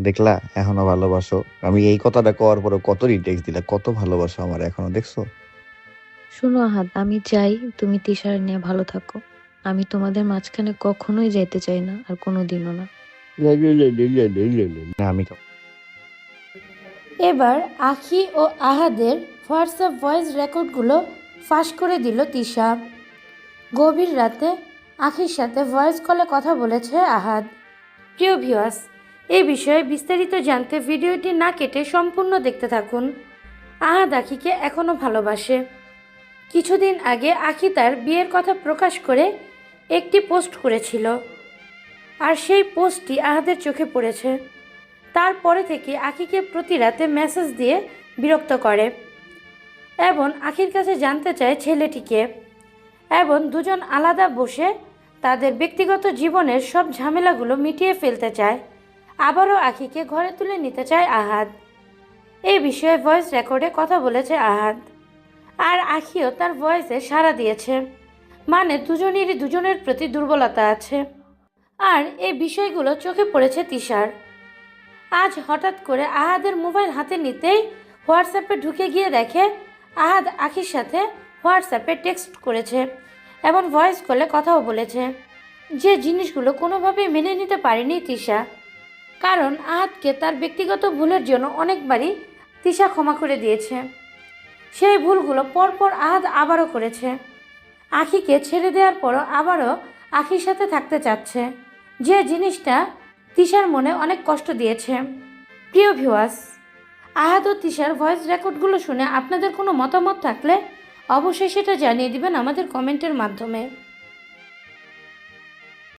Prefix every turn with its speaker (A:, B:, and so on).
A: দেখলা এখনো ভালোবাসো? আমি এই কথাটা কওয়ার পরে কত রিটেক্স দিলা, কত ভালোবাসো আমার এখনো, দেখছো?
B: শোনো আহাদ, আমি চাই তুমি তিশার নিয়ে ভালো থাকো। আমি তোমাদের মাঝখানে কখনোই যাইতে চাই না, আর কোনোদিনও না।
A: না আমি
C: এবার আখি ও আহাদের হোয়াটসঅ্যাপ ভয়েস রেকর্ডগুলো ফাঁস করে দিল তিশা। গভীর রাতে আখির সাথে ভয়েস কলে কথা বলেছে আহাদ। প্রিয় ভিউয়ার্স, এই বিষয়ে বিস্তারিত জানতে ভিডিওটি না কেটে সম্পূর্ণ দেখতে থাকুন। আহাদ আখিকে এখনও ভালোবাসে। কিছুদিন আগে আখি তার বিয়ের কথা প্রকাশ করে একটি পোস্ট করেছিল, আর সেই পোস্টটি আহাদের চোখে পড়েছে। তারপরে থেকে আখিকে প্রতি রাতে মেসেজ দিয়ে বিরক্ত করে এবং আখির কাছে জানতে চায় ছেলেটিকে, এবং দুজন আলাদা বসে তাদের ব্যক্তিগত জীবনের সব ঝামেলাগুলো মিটিয়ে ফেলতে চায়। আবারও আখিকে ঘরে তুলে নিতে চায় আহাদ। এই বিষয়ে ভয়েস রেকর্ডে কথা বলেছে আহাদ, আর আখিও তার ভয়েসে সাড়া দিয়েছে। মানে দুজনেরই দুজনের প্রতি দুর্বলতা আছে, আর এই বিষয়গুলো চোখে পড়েছে তিশার। আজ হঠাৎ করে আহাদের মোবাইল হাতে নিতেই হোয়াটসঅ্যাপে ঢুকে গিয়ে দেখে আহাদ আখির সাথে হোয়াটসঅ্যাপে টেক্সট করেছে এবং ভয়েস কলে কথাও বলেছে। যে জিনিসগুলো কোনোভাবেই মেনে নিতে পারেনি তিশা, কারণ আহাদকে তার ব্যক্তিগত ভুলের জন্য অনেকবারই তিশা ক্ষমা করে দিয়েছে। সেই ভুলগুলো পরপর আহাদ আবারও করেছে। আখিকে ছেড়ে দেওয়ার পরও আবারও আখির সাথে থাকতে চাচ্ছে, যে জিনিসটা তিশার মনে অনেক কষ্ট দিয়েছে। প্রিয় ভিউয়ার্স, আহাদ ও তিশার ভয়েস রেকর্ডগুলো শুনে আপনাদের কোনো মতামত থাকলে অবশ্যই সেটা জানিয়ে দিবেন আমাদের কমেন্টের মাধ্যমে।